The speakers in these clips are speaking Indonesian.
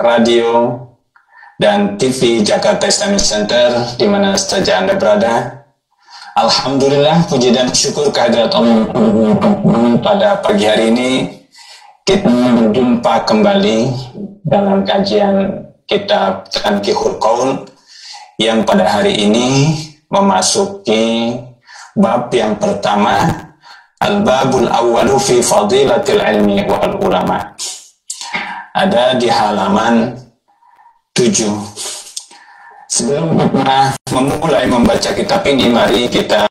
Radio dan TV Jakarta Islamic Center di mana saja Anda berada. Alhamdulillah, puji dan syukur kehadirat Allah. Pada pagi hari ini kita berjumpa kembali dalam kajian kitab Tanqihul Qaul yang pada hari ini memasuki bab yang pertama, Al-Babul Awwalu fi Fadilatil Ilmi wal Ulama. Ada di halaman 7. Sebelum kita memulai membaca kitab ini, mari kita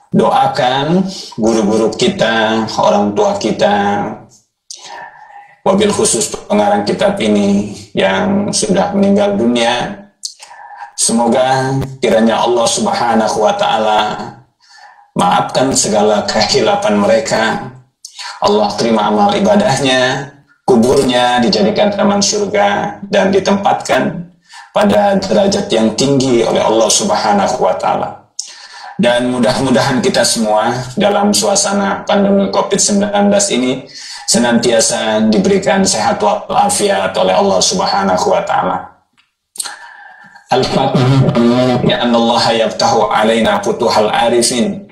doakan guru-guru kita, orang tua kita, wabil khusus pengarang kitab ini yang sudah meninggal dunia. Semoga kiranya Allah Subhanahu wa Ta'ala maafkan segala kehilapan mereka. Allah terima amal ibadahnya, kuburnya dijadikan taman surga dan ditempatkan pada derajat yang tinggi oleh Allah Subhanahu wa Ta'ala. Dan mudah-mudahan kita semua dalam suasana pandemi COVID-19 ini senantiasa diberikan sehat walafiat oleh Allah Subhanahu wa Ta'ala. Al-Fatihah. Ya Allah yaftahu alaina futuhal arifin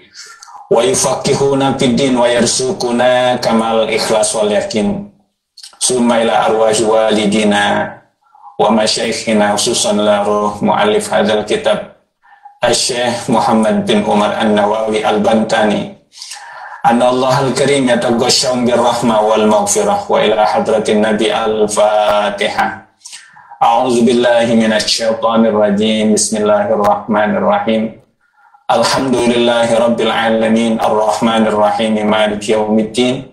wa yufaqihuna fid din wa yarzuquna kamal ikhlas wal yakin. Summa ila arwahi walidina wa masyayikhina khususan la ruh muallif hadzal kitab Asy-Syaikh Muhammad bin Umar An-Nawawi Al-Bantani. Anna Allah al-Karim yataghashsham bir-rahmah wal maghfirah wa ila hadratin Nabi al-Fatihah. A'udzu billahi minasy syaithanir rajim. Bismillahirrahmanirrahim. Alhamdulillahi rabbil alamin arrahmanir rahim maliki yaumiddin.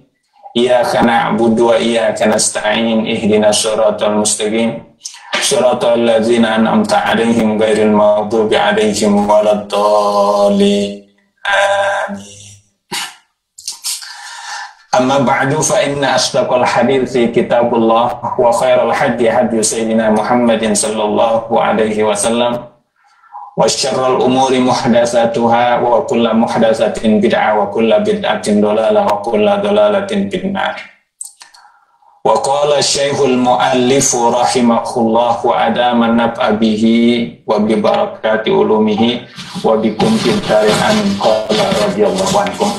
Iyyaka na'budu wa iyyaka nasta'in. Ihdinas shiratal mustaqim. Shiratal ladzina an'amta 'alaihim ghairil maghdubi 'alaihim waladdallin. Amin. Amma ba'du fa inna asdaqal hadithi kitabullah wa khairal hadi hadi sayyidina Muhammadin sallallahu alaihi wasallam wa syarrul umuri muhdatsatuha wa kullu muhdatsatin bid'ah wa kullu bid'atin dhalalah wa kullu dhalalatin finnar. Wa qala syekhul muallif rahimahullah wa adama naf'a bihi wa bi barakati ulumihi wa bikum fid darin qala radhiyallahu ankum.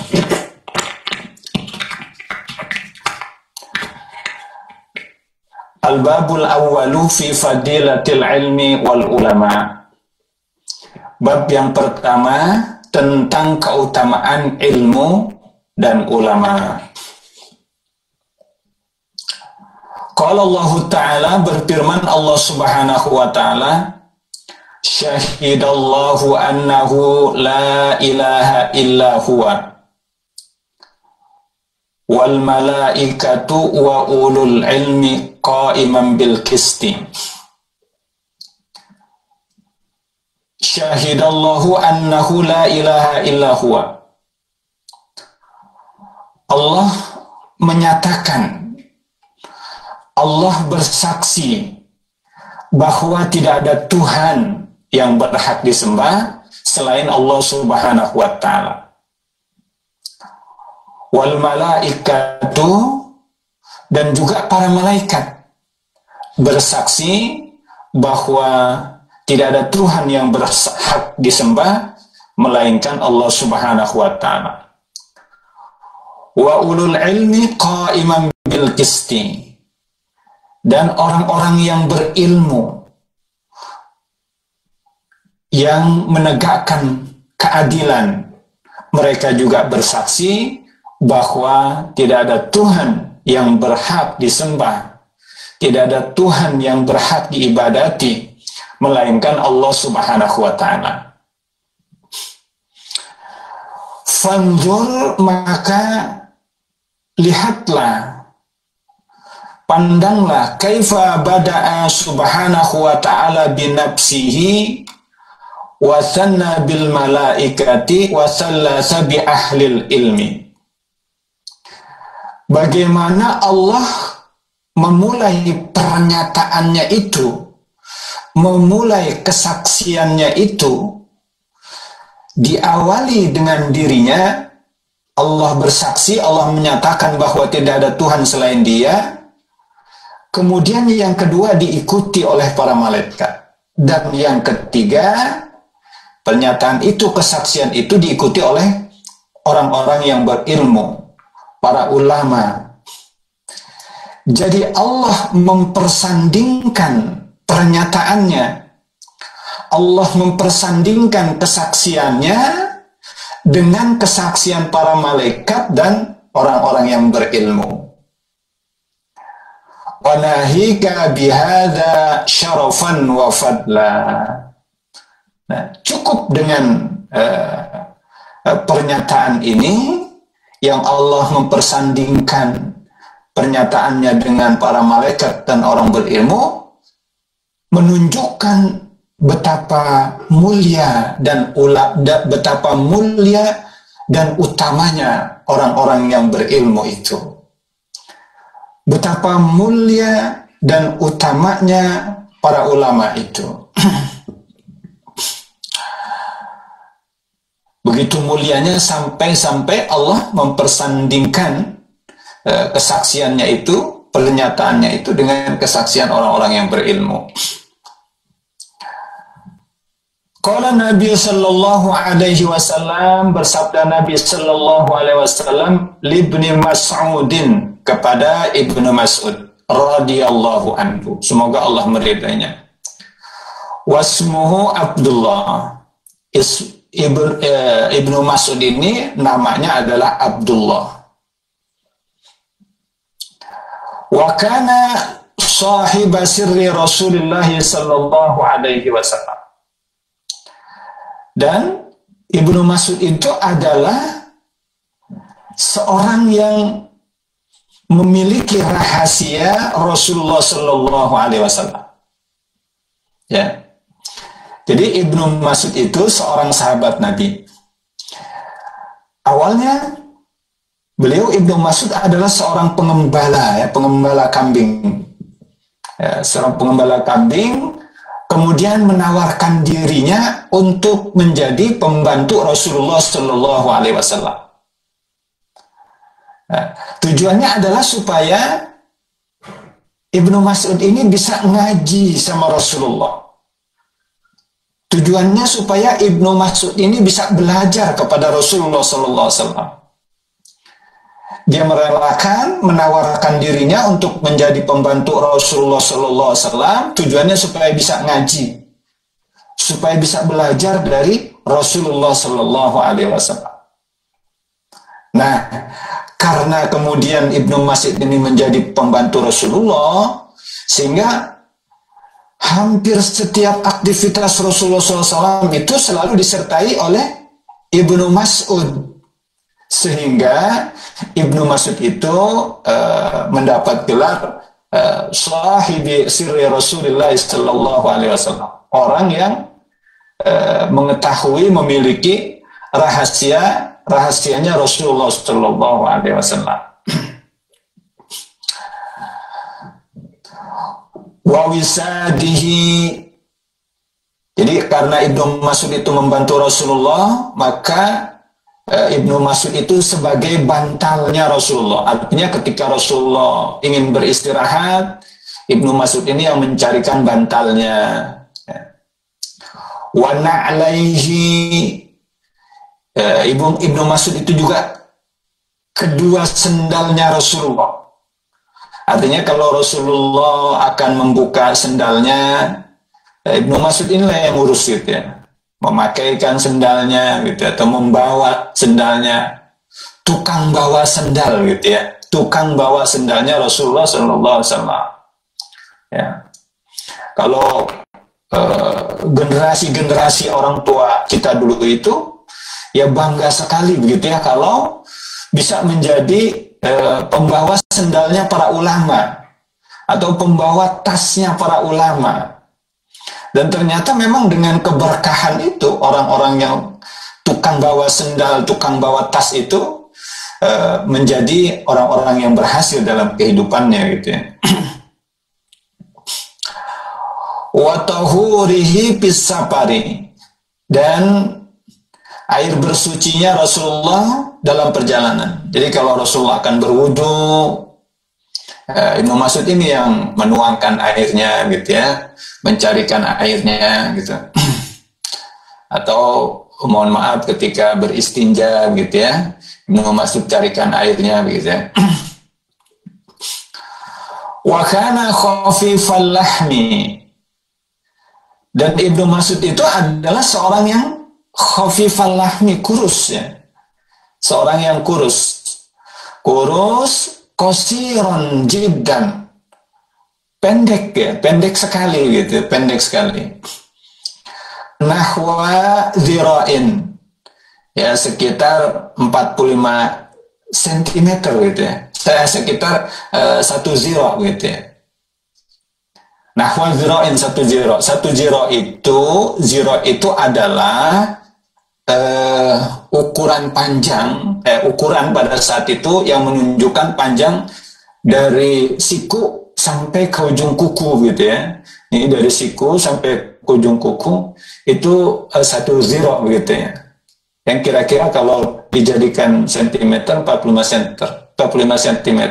Al-Babul Awwalu fi Fadilatil Ilmi wal Ulama. Bab yang pertama tentang keutamaan ilmu dan ulama. Qala Allah Ta'ala, berfirman Allah Subhanahu wa Ta'ala, syahidallahu annahu la ilaha illa huwa wal malaikatu wa ulul ilmi qa'iman bil qisti. Syahidallahu annahu la ilaha illa huwa. Allah menyatakan, Allah bersaksi bahwa tidak ada Tuhan yang berhak disembah selain Allah Subhanahu wa Ta'ala. Wal malaikatu, dan juga para malaikat bersaksi bahwa tidak ada Tuhan yang berhak disembah melainkan Allah Subhanahu wa Ta'ala. Wa ulul ilmi qa'iman bil qisti, dan orang-orang yang berilmu yang menegakkan keadilan, mereka juga bersaksi bahwa tidak ada Tuhan yang berhak disembah, tidak ada Tuhan yang berhak diibadati melainkan Allah Subhanahu wa Ta'ala. Fanzur, maka lihatlah, pandanglah, kaifa bada'a Subhanahu wa Ta'ala binafsihi wa sanna bil malaikati wa sallasa bi ahlil ilmi. Bagaimana Allah memulai pernyataannya itu, memulai kesaksiannya itu diawali dengan dirinya, Allah bersaksi, Allah menyatakan bahwa tidak ada Tuhan selain Dia. Kemudian yang kedua diikuti oleh para malaikat. Dan yang ketiga, pernyataan itu, kesaksian itu diikuti oleh orang-orang yang berilmu, para ulama. Jadi Allah mempersandingkan pernyataannya, Allah mempersandingkan kesaksiannya dengan kesaksian para malaikat dan orang-orang yang berilmu. Wa nahika bihadza syarafan wa fadla. Nah, cukup dengan pernyataan ini yang Allah mempersandingkan pernyataannya dengan para malaikat dan orang berilmu, menunjukkan betapa mulia dan utamanya orang-orang yang berilmu itu. Betapa mulia dan utamanya para ulama itu. Begitu mulianya sampai Allah mempersandingkan kesaksiannya itu, pernyataannya itu dengan kesaksian orang-orang yang berilmu. Qala Nabi sallallahu alaihi wasallam, bersabda Nabi sallallahu alaihi wasallam libni Mas'udin, kepada Ibnu Mas'ud radhiyallahu anhu, semoga Allah meridainya. Wasmuhu Abdullah. Ibnu Mas'ud ini namanya adalah Abdullah. Wa kana sahiba sirri Rasulullah sallallahu alaihi wasallam. Dan Ibnu Mas'ud itu adalah seorang yang memiliki rahasia Rasulullah sallallahu alaihi wasallam. Ya. Jadi Ibnu Mas'ud itu seorang sahabat Nabi. Awalnya beliau, Ibnu Mas'ud, adalah seorang pengembala, ya, pengembala kambing. Ya, seorang pengembala kambing, kemudian menawarkan dirinya untuk menjadi pembantu Rasulullah sallallahu alaihi wasallam. Nah, tujuannya adalah supaya Ibnu Mas'ud ini bisa ngaji sama Rasulullah. Tujuannya supaya Ibnu Mas'ud ini bisa belajar kepada Rasulullah sallallahu alaihi wasallam. Dia merelakan, menawarkan dirinya untuk menjadi pembantu Rasulullah sallallahu alaihi wasallam. Tujuannya supaya bisa ngaji, supaya bisa belajar dari Rasulullah sallallahu alaihi wasallam. Nah, karena kemudian Ibnu Mas'ud ini menjadi pembantu Rasulullah, sehingga hampir setiap aktivitas Rasulullah SAW itu selalu disertai oleh Ibnu Mas'ud. Sehingga Ibnu Mas'ud itu mendapat gelar sahibi sirri Rasulullah sallallahu alaihi wasallam. Orang yang mengetahui, memiliki rahasianya Rasulullah sallallahu alaihi wasallam. Wa wisadihi. Jadi karena Ibnu Mas'ud itu membantu Rasulullah, maka Ibnu Mas'ud itu sebagai bantalnya Rasulullah. Artinya ketika Rasulullah ingin beristirahat, Ibnu Mas'ud ini yang mencarikan bantalnya. Wa na'laihi. Ibnu Mas'ud itu juga kedua sendalnya Rasulullah. Artinya kalau Rasulullah akan membuka sendalnya, Ibnu Mas'ud inilah yang ngurus gitu ya. Memakaikan sendalnya gitu ya, atau membawa sendalnya. Tukang bawa sendal gitu ya. Tukang bawa sendalnya Rasulullah sallallahu alaihi wasallam. Ya. Kalau generasi-generasi orang tua kita dulu itu ya bangga sekali begitu ya kalau bisa menjadi pembawa sendalnya para ulama atau pembawa tasnya para ulama. Dan ternyata memang dengan keberkahan itu, orang-orang yang tukang bawa sendal, tukang bawa tas itu menjadi orang-orang yang berhasil dalam kehidupannya gitu ya. Wa tahurihi fis safari. Dan air bersucinya Rasulullah dalam perjalanan. Jadi kalau Rasulullah akan berwudu, Ibnu Mas'ud ini yang menuangkan airnya gitu ya, mencarikan airnya gitu. Atau mohon maaf ketika beristinja gitu ya, Ibnu Mas'ud carikan airnya gitu ya. Wa kana khafifal lahmi. Dan Ibnu Mas'ud itu adalah seorang yang khafifal lahmi, kurus ya. Seorang yang kurus. Kurus, qasiran jiddan. Pendek ya, pendek sekali gitu, pendek sekali. Nahwa dzira'in. Ya, sekitar 45 cm gitu ya. Sekitar 1 zira gitu ya. Nahwa dzira'in, 1 zira. 1 zira itu adalah ukuran panjang, ukuran pada saat itu yang menunjukkan panjang dari siku sampai ke ujung kuku gitu ya. Ini dari siku sampai ke ujung kuku itu 1 zira gitu ya. Yang kira-kira kalau dijadikan sentimeter 45 cm.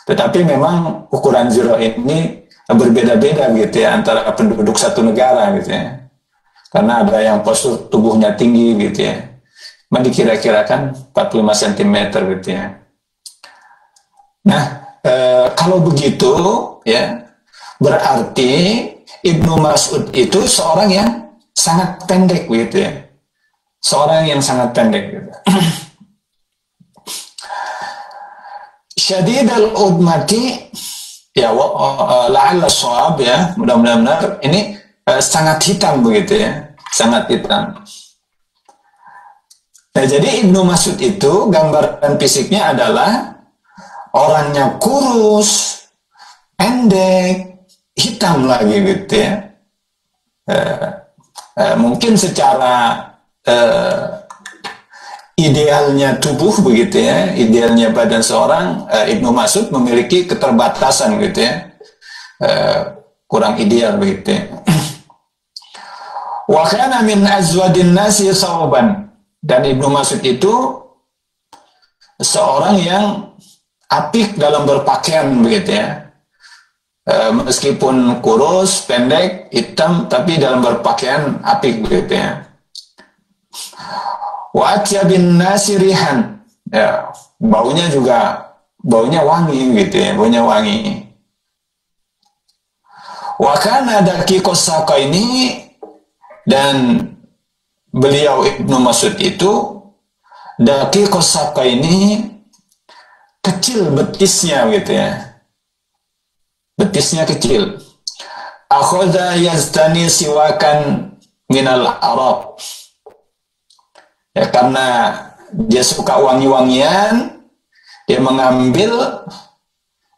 Tetapi memang ukuran zira ini berbeda-beda gitu ya antara penduduk satu negara gitu ya. Karena ada yang postur tubuhnya tinggi gitu ya. Dikira-kirakan 45 cm gitu ya. Nah, kalau begitu ya, berarti Ibnu Mas'ud itu seorang yang sangat pendek gitu ya. Seorang yang sangat pendek gitu. Syadidal udmati ya, la'alla shawab ya, mudah-mudahan benar. Ini sangat hitam begitu ya, sangat hitam. Nah, jadi Ibnu Mas'ud itu gambaran fisiknya adalah orangnya kurus, pendek, hitam lagi gitu ya. Mungkin secara idealnya tubuh begitu ya, idealnya badan seorang, Ibnu Mas'ud memiliki keterbatasan gitu ya, kurang ideal begitu ya. Wa kana min azwadin nasi sawban. Dan Ibnu Mas'ud itu seorang yang apik dalam berpakaian begitu ya. Meskipun kurus, pendek, hitam, tapi dalam berpakaian apik begitu ya. Wa atyabin nasi rihan. Ya, baunya wangi gitu ya, baunya wangi. Wa kana daqiqus saqaini. Dan beliau Ibnu Mas'ud itu daqiqus saqaini, kecil betisnya gitu ya. Betisnya kecil. Akhadha yaztani siwakan minal Arab. Ya, karena dia suka wangi-wangian, dia mengambil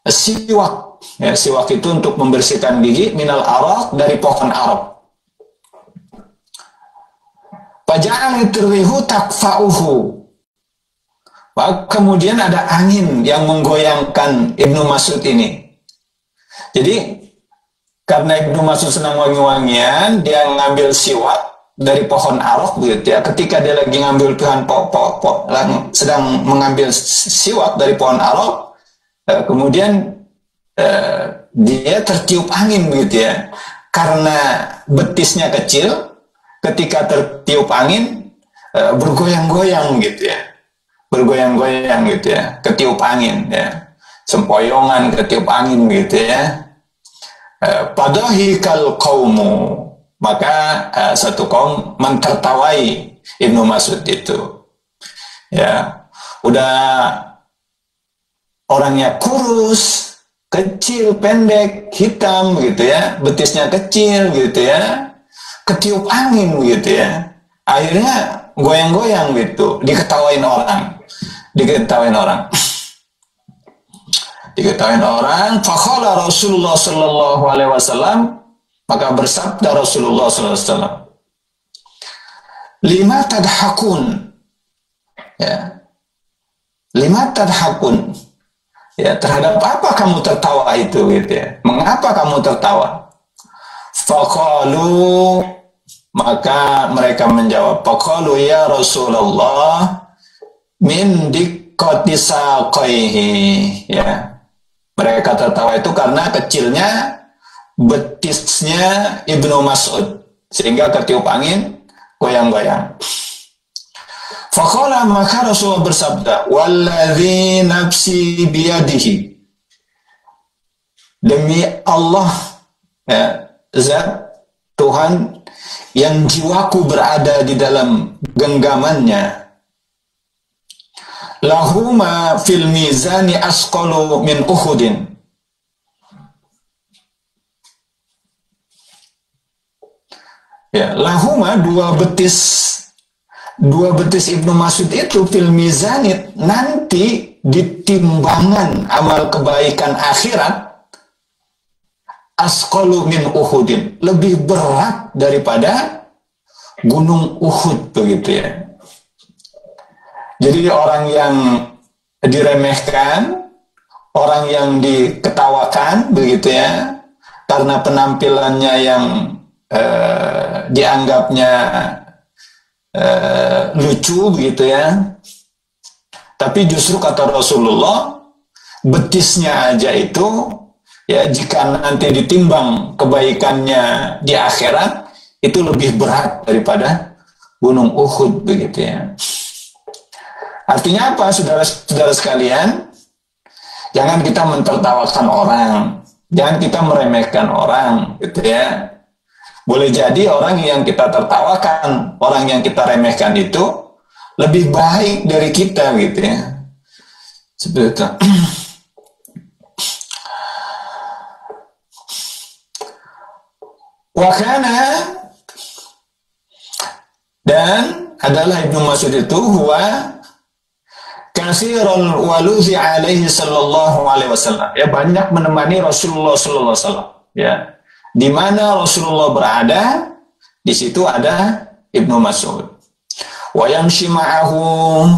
siwak. Ya, siwak itu untuk membersihkan gigi, minal Arab, dari pohon Arab. Faja'alat rihu takfa'uhu. Kemudian ada angin yang menggoyangkan Ibnu Mas'ud ini. Jadi karena Ibnu Mas'ud senang wangi-wangian, dia mengambil siwak dari pohon arok gitu ya. Ketika dia lagi ngambil sedang mengambil siwak dari pohon arok, kemudian dia tertiup angin begitu ya. Karena betisnya kecil, ketika tertiup angin bergoyang-goyang gitu ya, bergoyang-goyang gitu ya, ketiup angin ya, sempoyongan ketiup angin gitu ya. Padahikal qaumu, maka satu kaum mentertawai Ibnu Mas'ud itu ya. Udah orangnya kurus, kecil, pendek, hitam gitu ya, betisnya kecil gitu ya, ketiup angin gitu ya, akhirnya goyang-goyang gitu, diketawain orang. Faqala Rasulullah sallallahu alaihi wasallam, maka bersabda Rasulullah sallallahu alaihi wasallam, lima tadhakun, ya, lima tadhakun, ya, terhadap apa kamu tertawa itu gitu ya, mengapa kamu tertawa? Faqalu, Maka mereka menjawab, faqalu ya Rasulullah min diqqati saqaihi. Ya. Mereka tertawa itu karena kecilnya betisnya Ibnu Mas'ud, sehingga ketiup angin goyang-goyang. Faqala, maka Rasulullah bersabda, walladzi nafsi biyadihi, demi Allah, ya, zat Tuhan yang jiwaku berada di dalam genggamannya, lahuma fil mizani asqalu min Uhudin. Ya, lahuma dua betis Ibnu Mas'ud itu fil mizanit, nanti di timbangan amal kebaikan akhirat, asqalu min Uhudin, lebih berat daripada gunung Uhud, begitu ya. Jadi orang yang diremehkan, orang yang diketawakan, begitu ya, karena penampilannya yang dianggapnya lucu, begitu ya. Tapi justru kata Rasulullah, betisnya aja itu, ya, jika nanti ditimbang kebaikannya di akhirat, itu lebih berat daripada gunung Uhud, begitu ya. Artinya apa, saudara-saudara sekalian? Jangan kita mentertawakan orang, jangan kita meremehkan orang, gitu ya. Boleh jadi orang yang kita tertawakan, orang yang kita remehkan itu lebih baik dari kita, gitu ya. Seperti itu. Wakana, dan adalah Ibnu Mas'ud itu huwa katsirul waluzi alaihi sallallahu alaihi wasallam. Ya, banyak menemani Rasulullah sallallahu alaihi wasallam. Ya. Di mana Rasulullah berada, di situ ada Ibnu Mas'ud. Wa yamshi ma'ahu,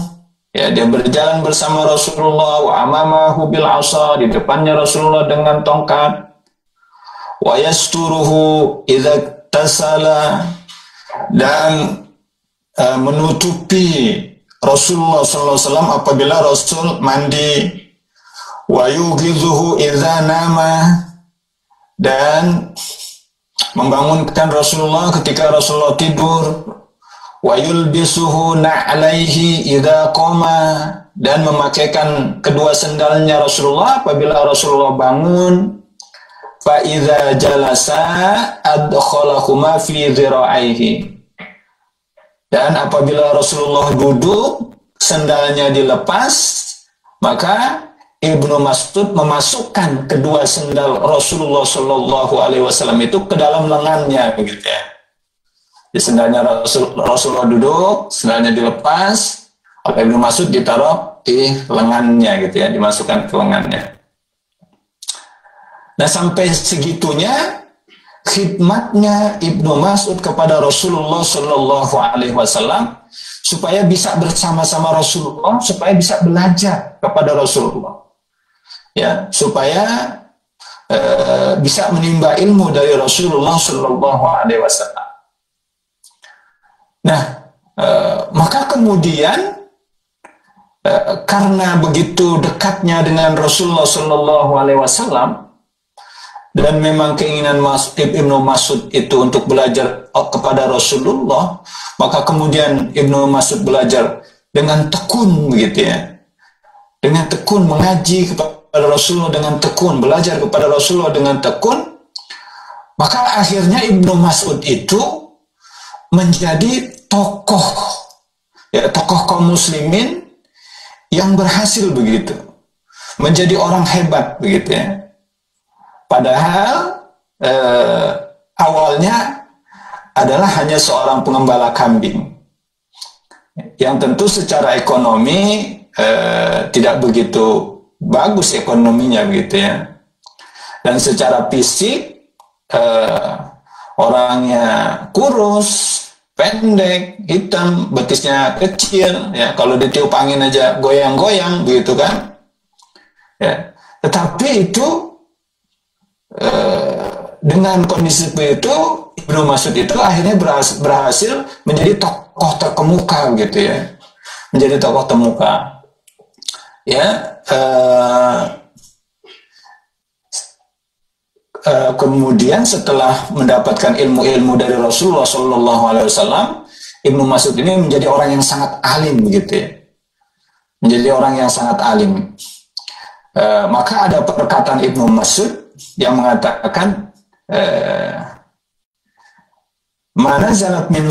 ya, dia berjalan bersama Rasulullah, wa amamahu bil 'asa, di depannya Rasulullah dengan tongkat. Wa yasturuhu idza tasala, dan menutupi Rasulullah sallallahu alaihi wasallam apabila Rasul mandi. Wa yughidhuhu idza nama, dan membangunkan Rasulullah ketika Rasulullah tidur. Wa yulbisuhu na'alaihi idza qama, dan memakaikan kedua sendalnya Rasulullah apabila Rasulullah bangun. Fa idza jalasa adkhalahuma fi dhira'aihi, dan apabila Rasulullah duduk, sendalnya dilepas, maka Ibnu Mas'ud memasukkan kedua sendal Rasulullah Shallallahu Alaihi Wasallam itu ke dalam lengannya, begitu ya. Di sendalnya Rasulullah duduk, sendalnya dilepas, oleh Ibnu Mas'ud ditaruh di lengannya, gitu ya, dimasukkan ke lengannya. Nah, sampai segitunya khidmatnya Ibnu Mas'ud kepada Rasulullah Shallallahu Alaihi Wasallam, supaya bisa bersama-sama Rasulullah, supaya bisa belajar kepada Rasulullah. Ya, supaya bisa menimba ilmu dari Rasulullah Shallallahu Alaihi Wasallam. Nah, maka kemudian karena begitu dekatnya dengan Rasulullah Shallallahu Alaihi Wasallam, dan memang keinginan Ibnu Mas'ud itu untuk belajar kepada Rasulullah, maka kemudian Ibnu Mas'ud belajar dengan tekun, begitu ya, dengan tekun mengaji kepada Rasulullah dengan tekun, belajar kepada Rasulullah dengan tekun. Maka akhirnya Ibnu Mas'ud itu menjadi tokoh, ya, tokoh kaum muslimin yang berhasil, begitu, menjadi orang hebat, begitu ya. Padahal awalnya adalah hanya seorang pengembala kambing, yang tentu secara ekonomi tidak begitu bagus ekonominya, begitu ya. Dan secara fisik orangnya kurus, pendek, hitam, betisnya kecil, ya, kalau ditiup angin aja goyang-goyang, begitu kan. Ya. Tetapi itu dengan kondisi seperti itu, Ibnu Mas'ud itu akhirnya berhasil menjadi tokoh terkemuka gitu ya, menjadi tokoh terkemuka. Ya, kemudian setelah mendapatkan ilmu-ilmu dari Rasulullah SAW, Ibnu Mas'ud ini menjadi orang yang sangat alim gitu ya, menjadi orang yang sangat alim. Maka ada perkataan Ibnu Mas'ud yang mengatakan, mana zalat min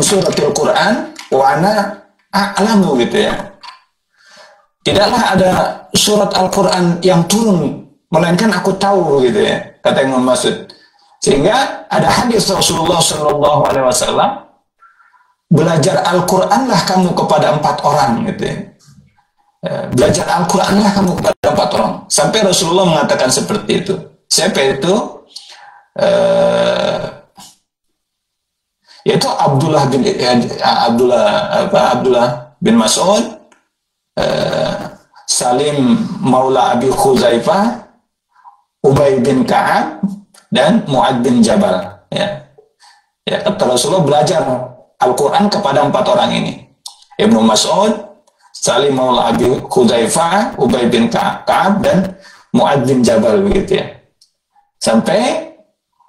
suratil Quran wa ana a'lamu gitu ya. Tidaklah ada surat Al-Quran yang turun melainkan aku tahu gitu ya, kata Ibnu Mas'ud. Sehingga ada hadis Rasulullah SAW, belajar Al-Quranlah kamu kepada 4 orang gitu ya. Belajar Al-Quranlah kamu kepada 4 orang. Sampai Rasulullah mengatakan seperti itu. Siapa itu? Yaitu Abdullah bin Mas'ud, Salim Maula Abi Khuzaifah, Ubay bin Ka'ab, dan Mu'ad bin Jabal. Ya, kata Rasulullah, belajar Al-Quran kepada 4 orang ini. Ibnu Mas'ud, Salim Maula Abi Khuzaifah, Ubay bin Ka'ab, dan Mu'ad bin Jabal begitu ya. Sampai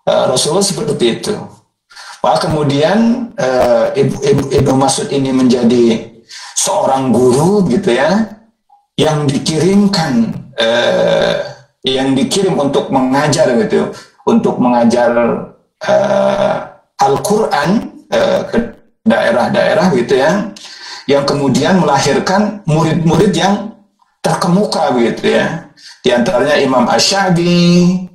Rasulullah seperti itu. Maka kemudian Ibnu Mas'ud ini menjadi seorang guru gitu ya, yang dikirim untuk mengajar gitu, untuk mengajar Al-Quran ke daerah-daerah gitu ya, yang kemudian melahirkan murid-murid yang terkemuka begitu ya. Di antaranya Imam Asy-Syafi'i,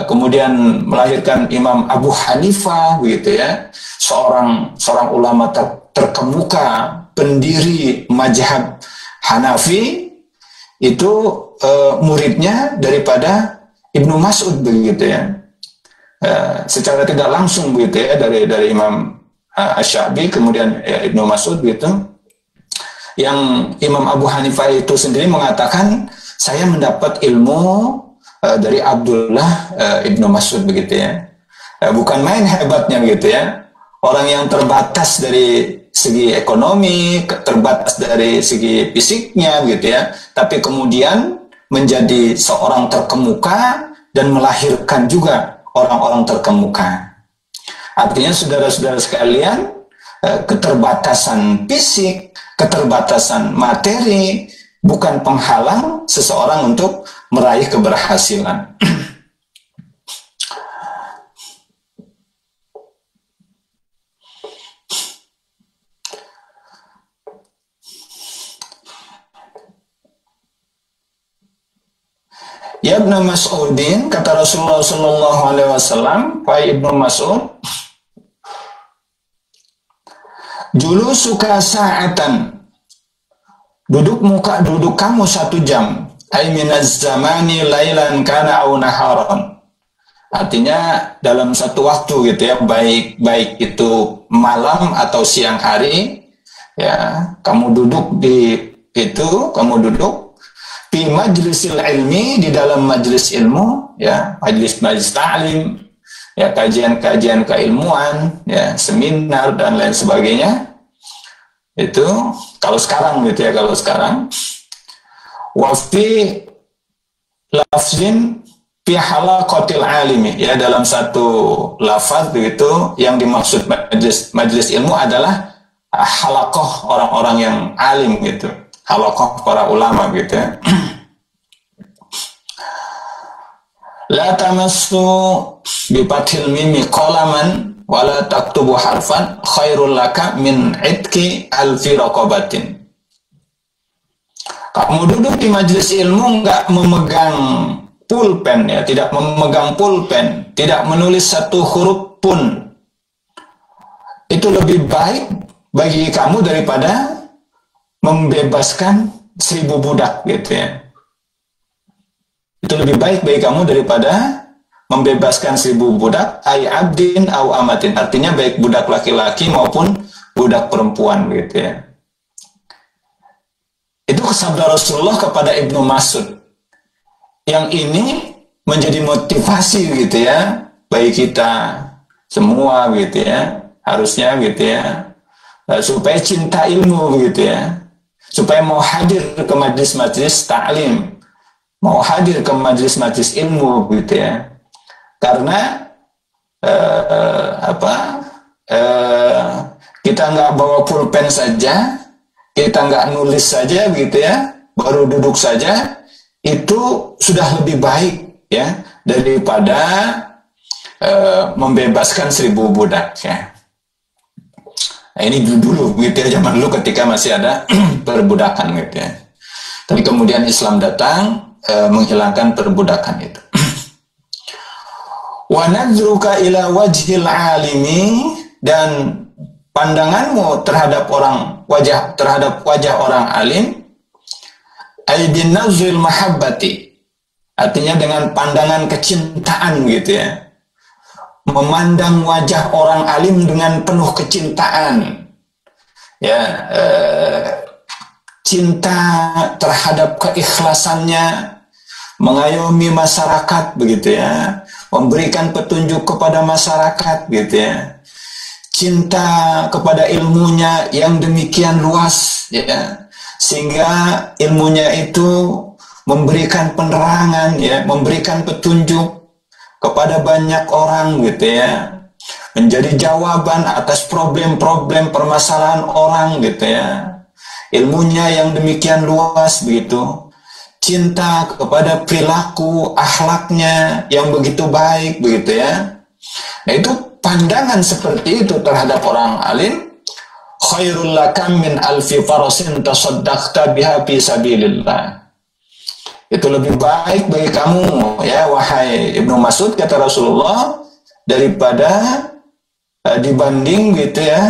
kemudian melahirkan Imam Abu Hanifah begitu ya, seorang ulama terkemuka, pendiri mazhab Hanafi, itu muridnya daripada Ibnu Mas'ud begitu ya. Secara tidak langsung begitu ya, dari Imam Asy-Syafi'i, kemudian Ibnu Mas'ud gitu. Yang Imam Abu Hanifah itu sendiri mengatakan, saya mendapat ilmu dari Abdullah Ibnu Mas'ud begitu ya. Bukan main hebatnya gitu ya. Orang yang terbatas dari segi ekonomi, terbatas dari segi fisiknya gitu ya, tapi kemudian menjadi seorang terkemuka dan melahirkan juga orang-orang terkemuka. Artinya saudara-saudara sekalian, keterbatasan fisik, keterbatasan materi bukan penghalang seseorang untuk meraih keberhasilan. Ya Ibnu Mas'udin, kata Rasulullah SAW, wahai Ibnu Mas'ud, julusuka sa'atan, duduk kamu 1 jam, ay minaz zamani lailan kana au naharan. Artinya dalam satu waktu gitu ya, baik itu malam atau siang hari ya, kamu duduk kamu duduk di majlisil ilmi, di dalam majlis ilmu ya, majlis ta'lim ya, kajian keilmuan ya, seminar dan lain sebagainya. Itu kalau sekarang gitu ya, kalau sekarang wa fi lafzin fi halaqatil alimi ya, dalam satu lafaz begitu, yang dimaksud majlis ilmu adalah halaqah orang-orang yang alim gitu, halaqah para ulama gitu ya. La tamassu bi fathil mimi qalaman wala taktubu harfan khairul laka min itki alfi raqabatin. Kamu duduk di majelis ilmu enggak memegang pulpen ya, tidak memegang pulpen, tidak menulis satu huruf pun, itu lebih baik bagi kamu daripada membebaskan 1000 budak gitu ya. Itu lebih baik bagi kamu daripada membebaskan 1000 budak, ay abdin au amatin, artinya baik budak laki-laki maupun budak perempuan gitu ya. Itu sabda Rasulullah kepada Ibnu Mas'ud, yang ini menjadi motivasi gitu ya bagi kita semua gitu ya, harusnya gitu ya, supaya cinta ilmu begitu ya, supaya mau hadir ke majlis-majlis ta'lim, mau hadir ke majlis-majlis ilmu gitu ya, karena kita nggak bawa pulpen saja, kita nggak nulis saja gitu ya, baru duduk saja, itu sudah lebih baik ya daripada membebaskan 1000 budak ya. Nah, ini dulu gitu ya, zaman dulu ketika masih ada perbudakan gitu ya. Tapi kemudian Islam datang menghilangkan perbudakan itu. Wa nadruka ila wajhil alimi, dan pandanganmu terhadap wajah orang alim, ay bin nazril mahabbati, artinya dengan pandangan kecintaan gitu ya, memandang wajah orang alim dengan penuh kecintaan ya, cinta terhadap keikhlasannya, mengayomi masyarakat begitu ya, memberikan petunjuk kepada masyarakat gitu ya, cinta kepada ilmunya yang demikian luas ya, sehingga ilmunya itu memberikan penerangan ya, memberikan petunjuk kepada banyak orang gitu ya, menjadi jawaban atas problem-problem permasalahan orang gitu ya, ilmunya yang demikian luas begitu, cinta kepada perilaku akhlaknya yang begitu baik begitu ya. Nah, itu pandangan seperti itu terhadap orang alim, khairul lakam min alfi farasin tasaddaqta biha fi sabilillah. Itu lebih baik bagi kamu ya wahai Ibnu Mas'ud, kata Rasulullah, daripada dibanding gitu ya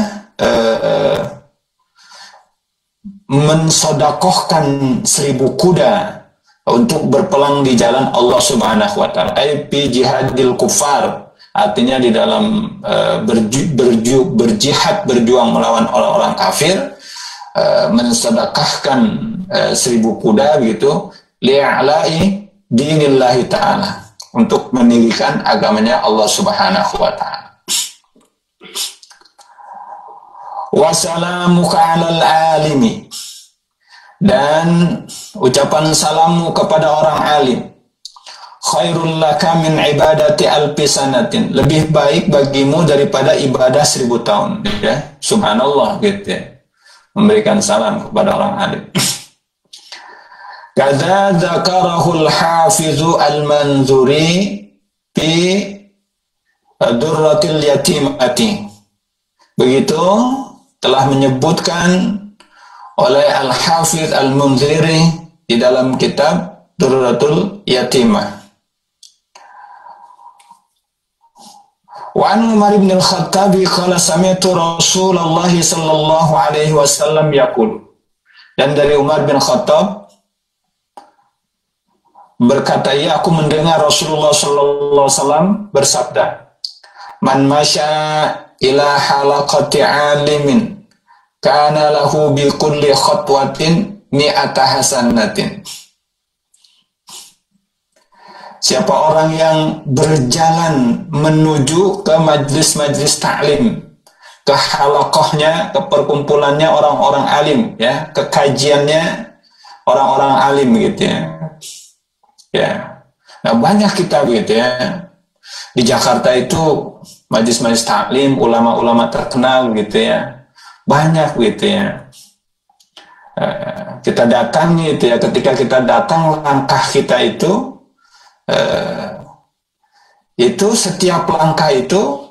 mensodakohkan 1000 kuda untuk berperang di jalan Allah Subhanahu wa taala, ai fi jihadil kufar, artinya di dalam berjihad, berjuang melawan orang-orang kafir, mensedekahkan 1000 kuda gitu, li'ala'i dinillahi ta'ala, untuk meninggikan agamanya Allah Subhanahu wa taala. Wassalamuka 'alal alimi, dan ucapan salammu kepada orang alim, khairul laka min ibadati alfi sanatin, lebih baik bagimu daripada ibadah 1000 tahun ya. Subhanallah gitu ya, memberikan salam kepada orang alim. Kadza dzakarahul hafizu al-Manzuri fi Durratil Yatimati, begitu telah menyebutkan oleh Al-Hafidh Al-Munziri di dalam kitab Durratul Yatimah. Wa an Umar bin Al-Khattab qala sami'tu Rasulullah sallallahu alaihi wasallam yaqul, dan dari Umar bin Khattab berkata, ya, aku mendengar Rasulullah sallallahu alaihi wasallam bersabda, man masya ila halaqati alimin kana lahu bi kulli khatwatin mi'ata hasanatin. Siapa orang yang berjalan menuju ke majlis-majlis ta'lim, ke halaqahnya, ke perkumpulannya orang-orang alim ya, ke kajiannya orang-orang alim gitu ya. Ya. Nah, banyak kita gitu ya. Di Jakarta itu majlis-majlis ta'lim, ulama-ulama terkenal gitu ya. Banyak gitu ya. Kita datang gitu ya, ketika kita datang, langkah kita itu setiap langkah itu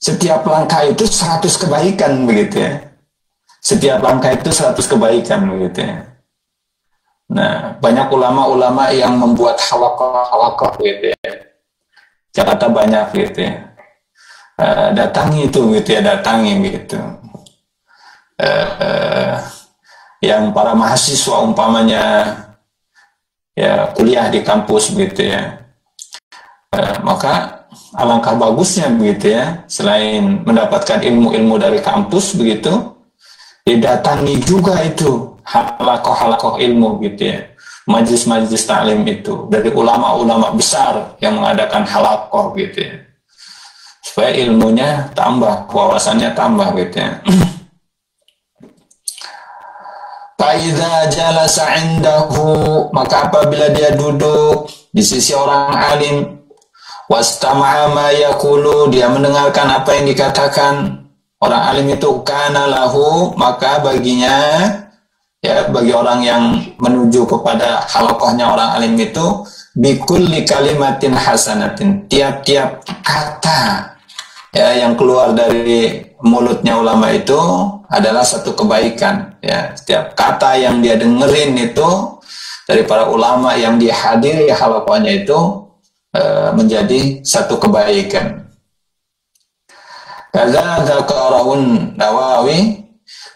setiap langkah itu 100 kebaikan begitu ya. Setiap langkah itu 100 kebaikan begitu ya. Nah, banyak ulama-ulama yang membuat halaqah gitu ya. Jakarta banyak gitu ya. Datangi itu gitu ya, datangi gitu. Yang para mahasiswa umpamanya ya kuliah di kampus gitu ya. Maka alangkah bagusnya begitu ya, selain mendapatkan ilmu-ilmu dari kampus begitu, didatangi juga itu halakoh ilmu gitu ya, majlis-majlis taklim itu dari ulama-ulama besar yang mengadakan halakoh gitu ya, supaya ilmunya tambah, wawasannya tambah gitu ya. Fa'idza jalasa indahu, maka apabila dia duduk di sisi orang alim, wastama'a ma yaqulu, dia mendengarkan apa yang dikatakan orang alim itu, kana lahu, maka baginya, ya bagi orang yang menuju kepada halaqahnya orang alim itu, bikulli kalimatin hasanatin, tiap-tiap kata ya yang keluar dari mulutnya ulama itu adalah satu kebaikan ya. Setiap kata yang dia dengerin itu dari para ulama yang dihadiri halaqahnya itu menjadi satu kebaikan. Kadza dzakarahun Nawawi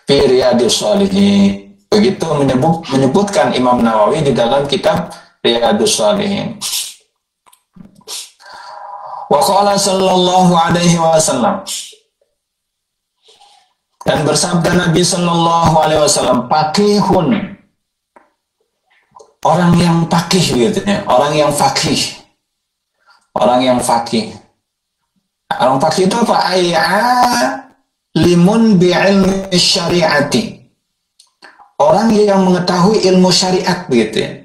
fi Riyadhus Shalihin. Begitu menyebutkan Imam Nawawi di dalam kitab Riyadhus Shalihin. Wa qala sallallahu alaihi wasallam, dan bersabda Nabi sallallahu alaihi wasallam, faqihun, orang yang faqih gitu ya, orang yang faqih. Orang yang faqih. Orang faqih itu apa? Limun bi'ilmi syariati. Orang yang mengetahui ilmu syariat begitu ya.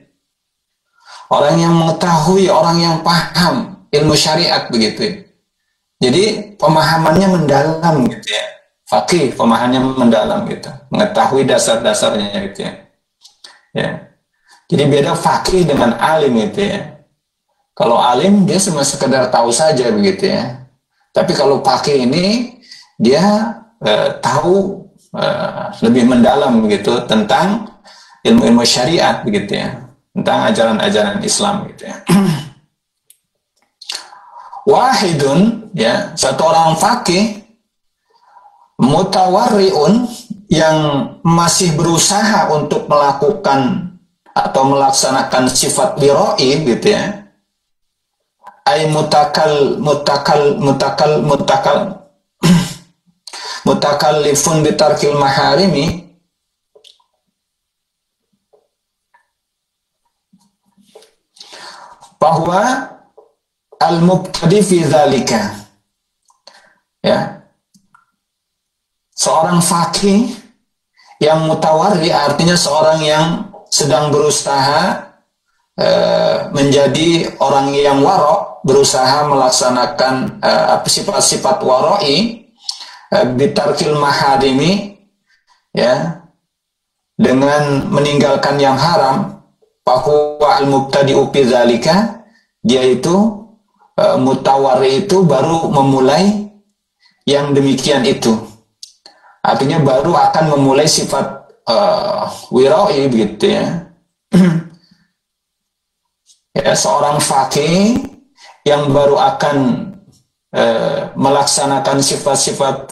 Orang yang mengetahui, orang yang paham ilmu syariat begitu. Jadi pemahamannya mendalam gitu ya. Faqih, pemahamannya mendalam gitu. Mengetahui dasar-dasarnya gitu ya. Ya. Jadi beda faqih dengan alim gitu ya. Kalau alim dia cuma sekedar tahu saja begitu ya. Tapi kalau faqih ini dia tahu lebih mendalam begitu tentang ilmu-ilmu syariat begitu ya. Tentang ajaran-ajaran Islam gitu ya. Wahidun, ya, satu orang faqih, mutawarriun, yang masih berusaha untuk melakukan atau melaksanakan sifat wira'i gitu ya. Ay mutakallifun bitarkil maharimi, bahwa al-mubtadi fi dzalika, ya, seorang faqih yang mutawarri artinya seorang yang sedang berusaha menjadi orang yang waro, berusaha melaksanakan sifat-sifat warai, bitarkil maharimi, ya, dengan meninggalkan yang haram. Bahwa al-mubtadi'u fi dzalika, dia itu mutawarri itu baru memulai yang demikian itu. Artinya baru akan memulai sifat wira'i begitu ya. Ya, seorang faqih yang baru akan melaksanakan sifat-sifat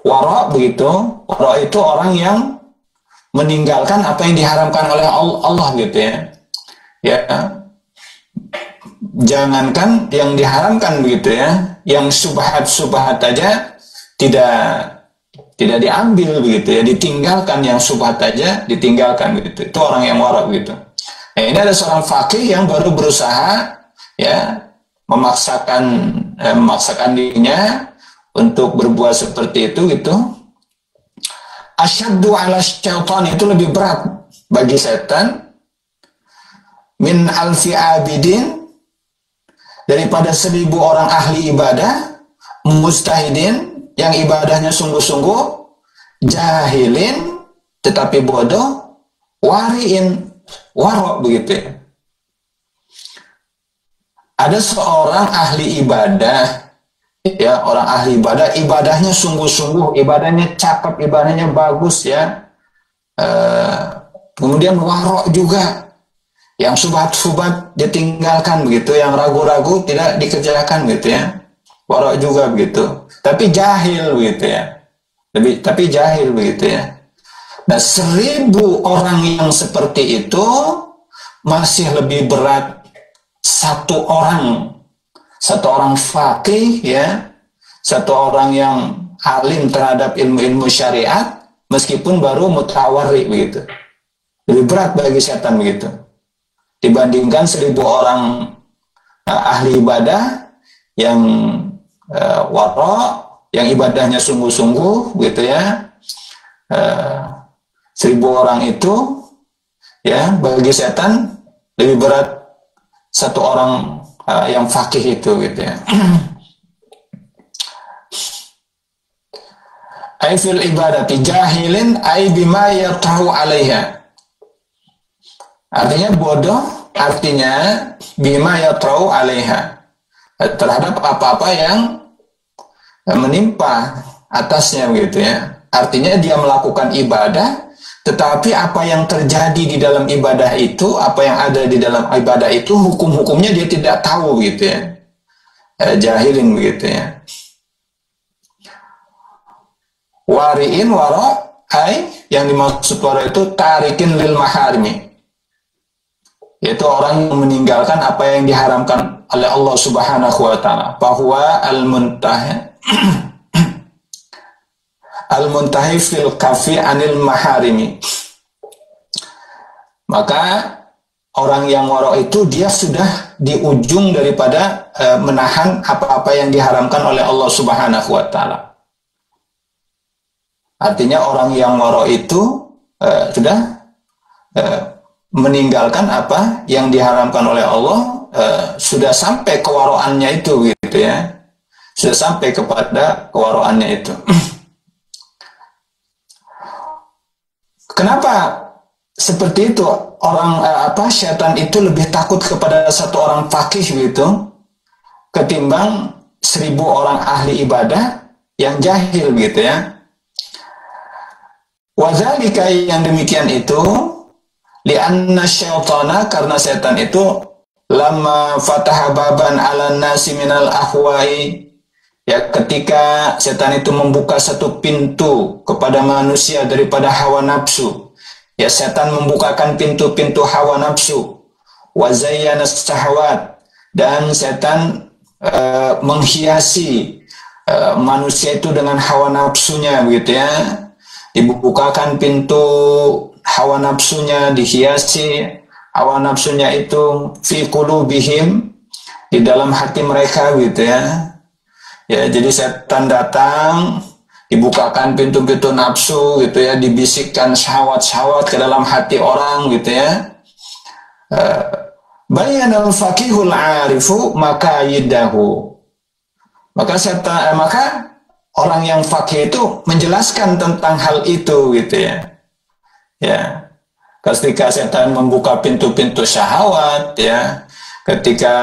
wara begitu. Wara itu orang yang meninggalkan apa yang diharamkan oleh Allah gitu ya. Ya. Jangankan yang diharamkan begitu ya, yang subhat-subhat aja tidak diambil begitu ya, ditinggalkan, yang subhat aja ditinggalkan begitu. Itu orang yang wara begitu. Nah, ini ada seorang faqih yang baru berusaha ya memaksakan dirinya untuk berbuat seperti itu gitu. Asyaddu 'ala syaitan, itu lebih berat bagi setan, min alfi abidin, daripada 1000 orang ahli ibadah, mustahidin, yang ibadahnya sungguh-sungguh, jahilin, tetapi bodoh, wariin, warok begitu ya. Ada seorang ahli ibadah, ya, orang ahli ibadah, ibadahnya sungguh-sungguh, ibadahnya cakep, ibadahnya bagus ya. Kemudian warok juga, yang subhat-subhat ditinggalkan begitu, yang ragu-ragu tidak dikerjakan gitu ya. Warok juga begitu, tapi jahil begitu ya. Tapi jahil begitu ya. Nah, 1000 orang yang seperti itu masih lebih berat satu orang faqih ya, satu orang yang alim terhadap ilmu-ilmu syariat, meskipun baru mutawarri begitu. Lebih berat bagi setan begitu. Dibandingkan 1000 orang ahli ibadah yang wara, yang ibadahnya sungguh-sungguh gitu ya. 1000 orang itu ya bagi setan lebih berat satu orang yang fakih itu gitu ya. Ai fil ibadati jahilin ai bima yartahu 'alaiha. Artinya bodoh, artinya bima yartahu 'alaiha, terhadap apa-apa yang menimpa atasnya begitu ya. Artinya dia melakukan ibadah, tetapi apa yang terjadi di dalam ibadah itu, apa yang ada di dalam ibadah itu, hukum-hukumnya dia tidak tahu gitu ya. Jahilin begitu ya. Wari'in wara ai, yang dimaksud wara itu tarikin lil maharimi, yaitu orang yang meninggalkan apa yang diharamkan oleh Allah Subhanahu wa taala. Bahwa al-muntahi fil kafi anil maharimi. Maka orang yang wara itu dia sudah di ujung daripada menahan apa-apa yang diharamkan oleh Allah Subhanahu wa taala. Artinya orang yang wara itu sudah meninggalkan apa yang diharamkan oleh Allah, sudah sampai kewaraannya itu gitu ya. Sudah sampai kepada kewaraannya itu. Kenapa seperti itu? Orang setan itu lebih takut kepada satu orang fakih gitu ketimbang 1000 orang ahli ibadah yang jahil gitu ya. Wadzalika, yang demikian itu, li'anna syaitana, karena setan itu lama fataha baban ala nasi minal ahwai, ya, ketika setan itu membuka satu pintu kepada manusia daripada hawa nafsu, ya, setan membukakan pintu-pintu hawa nafsu, wa zayyana syahwat, dan setan menghiasi manusia itu dengan hawa nafsunya begitu ya. Dibukakan pintu hawa nafsunya, dihiasi hawa nafsunya itu fi qulubihim, di dalam hati mereka gitu ya. Ya, jadi setan datang, dibukakan pintu-pintu nafsu gitu ya, dibisikkan syahwat-syahwat ke dalam hati orang gitu ya. Bayanal faqihul arifu makayidahu. Maka orang yang fakih itu menjelaskan tentang hal itu gitu ya. Ya. Ketika setan membuka pintu-pintu syahwat ya, ketika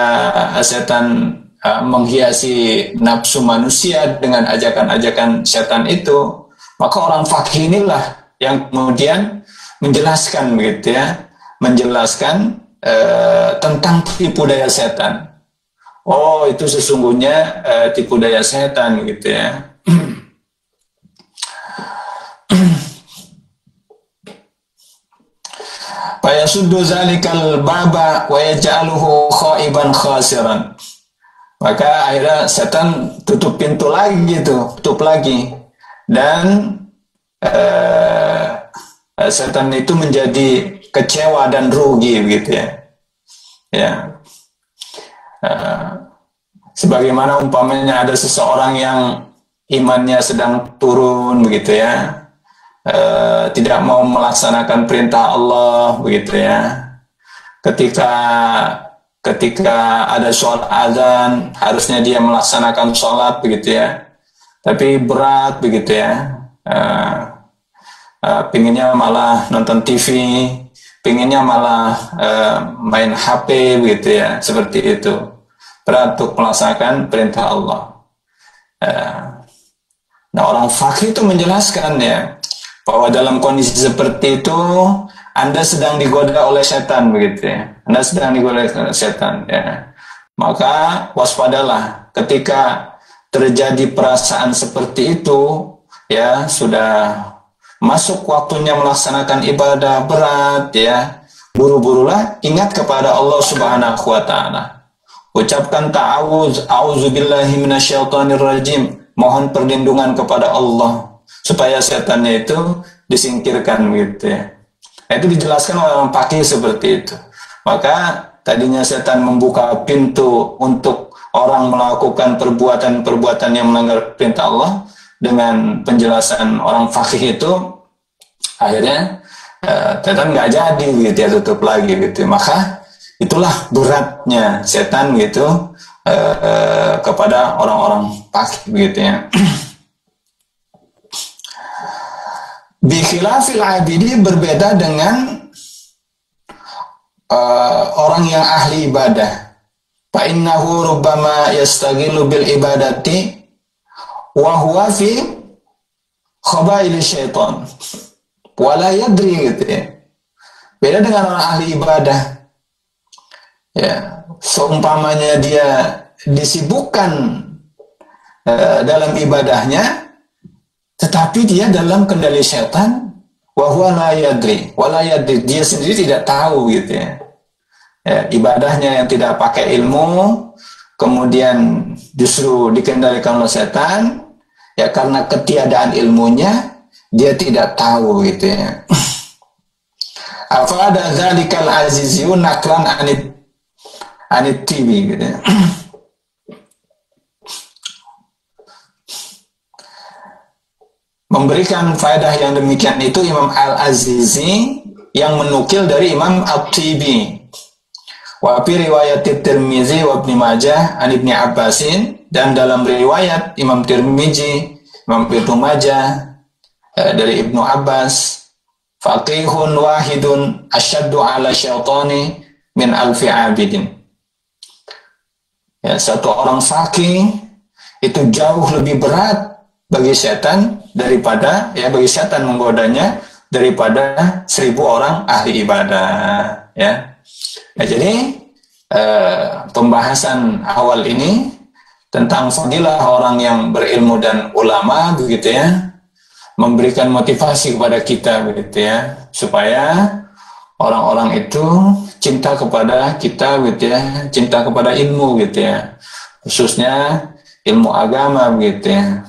setan menghiasi nafsu manusia dengan ajakan-ajakan setan itu, maka orang fakih inilah yang kemudian menjelaskan begitu ya, menjelaskan tentang tipu daya setan. Oh, itu sesungguhnya tipu daya setan gitu ya. Fayasuddu zalikal baba wa yaj'aluhu khaiban khasiran. Maka akhirnya setan tutup pintu lagi gitu, tutup lagi. Dan setan itu menjadi kecewa dan rugi begitu ya. Ya. Sebagaimana umpamanya ada seseorang yang imannya sedang turun begitu ya, tidak mau melaksanakan perintah Allah begitu ya. Ketika ada sholat azan, harusnya dia melaksanakan sholat begitu ya, tapi berat begitu ya. Pinginnya malah nonton TV, pinginnya malah main HP begitu ya, seperti itu. Berat untuk melaksanakan perintah Allah. Nah, orang fakih itu menjelaskan ya, bahwa dalam kondisi seperti itu Anda sedang digoda oleh setan begitu ya. Anda sedang digoda oleh setan ya. Maka waspadalah ketika terjadi perasaan seperti itu ya, sudah masuk waktunya melaksanakan ibadah berat ya. Buru-burulah ingat kepada Allah Subhanahu wa taala. Ucapkan ta'awuz, a'udzubillahi minasyaitonir rajim, mohon perlindungan kepada Allah supaya setannya itu disingkirkan gitu ya. Nah, itu dijelaskan oleh orang pakih seperti itu. Maka tadinya setan membuka pintu untuk orang melakukan perbuatan-perbuatan yang melanggar perintah Allah, dengan penjelasan orang fakih itu akhirnya setan nggak jadi gitu ya, tutup lagi gitu. Maka itulah beratnya setan gitu kepada orang-orang fakih begitu ya. Bikhilafil abidi, berbeda dengan orang yang ahli ibadah. Fa innahu rubbama yastaghilu bil ibadati wa huwa fi khabail syaitan wala yadri gitu ya. Beda dengan orang ahli ibadah. Ya, seumpamanya dia disibukkan dalam ibadahnya, tetapi dia dalam kendali syaitan, wa huwa la yadri, dia sendiri tidak tahu gitu ya. Ya, ibadahnya yang tidak pakai ilmu, kemudian justru dikendalikan oleh setan, ya karena ketiadaan ilmunya, dia tidak tahu gitu ya. Afada dzalikal aziziyun naklan anit TV gitu ya. Memberikan faedah yang demikian itu Imam Al-Azizi yang menukil dari Imam At-Tibi. Wa fi riwayat Tirmizi wa Ibnu Majah an Ibnu Abbasin, dan dalam riwayat Imam Tirmizi, Imam Ibnu Majah dari Ibnu Abbas, faqihun wahidun asyaddu ala syaitani min alfi abidin. Ya, satu orang faqih itu jauh lebih berat bagi setan daripada, ya bagi setan menggodanya daripada 1000 orang ahli ibadah ya. Nah, jadi pembahasan awal ini tentang fadilah orang yang berilmu dan ulama begitu ya, memberikan motivasi kepada kita begitu ya, supaya orang-orang itu cinta kepada kita gitu ya, cinta kepada ilmu gitu ya, khususnya ilmu agama begitu ya.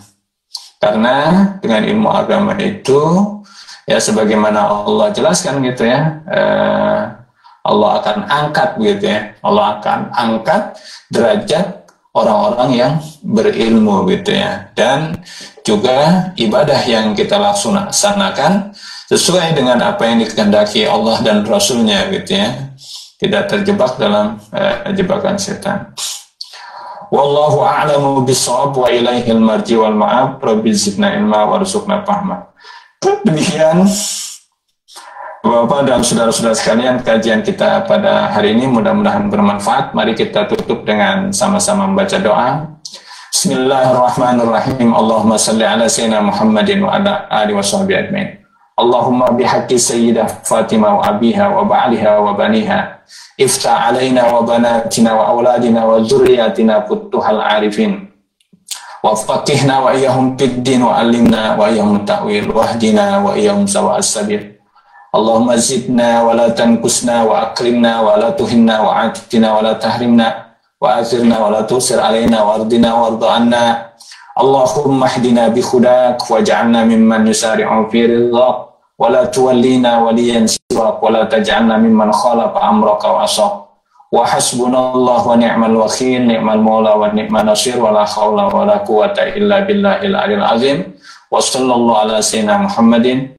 Karena dengan ilmu agama itu ya sebagaimana Allah jelaskan gitu ya, Allah akan angkat gitu ya, Allah akan angkat derajat orang-orang yang berilmu gitu ya. Dan juga ibadah yang kita laksanakan sesuai dengan apa yang dikehendaki Allah dan Rasulnya gitu ya, tidak terjebak dalam jebakan setan. Wallahu a'lamu bis-shawab wa ilaihil marji wal ma'ab. Rabbi zidna ilma warzuqna fahma. Demikian Bapak dan saudara-saudara sekalian, kajian kita pada hari ini mudah-mudahan bermanfaat. Mari kita tutup dengan sama-sama membaca doa. Bismillahirrahmanirrahim. Allahumma salli ala sayyidina Muhammadin wa ala alihi wa sahbihi ajmain. Allahumma bihaqqi sayyidah Fatimah wa abiha wa ba'liha wa baniha, iftah alaina wa banatina wa auladina wa dzurriyyatina futuhal arifin, wa faqihna wa iyyahum fid din wa alimna wa iyyahum ta'wil wahdina wa iyyahum sawa'as sabil. Allahumma zidna wa la tanqusna wa akrimna wa la tuhinna wa atina wa la tahrimna wa athirna wa la tusir alaina wa ardina wa arda anna. Allahumma hdina bi hudak waj'alna mimman yusari'u fi ridhak wa la tuwallina waliyan siwak wa la taj'alna mimman khalafa amraka wa asaq. Wa hasbunallahu wa ni'mal wakil, ni'mal maula wa ni'man nasir, wa la haula wa la quwwata illa billahil aliyil azim. Wa sallallahu ala sayyidina Muhammadin.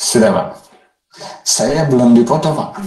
Sudah Pak, saya belum dipoto Pak.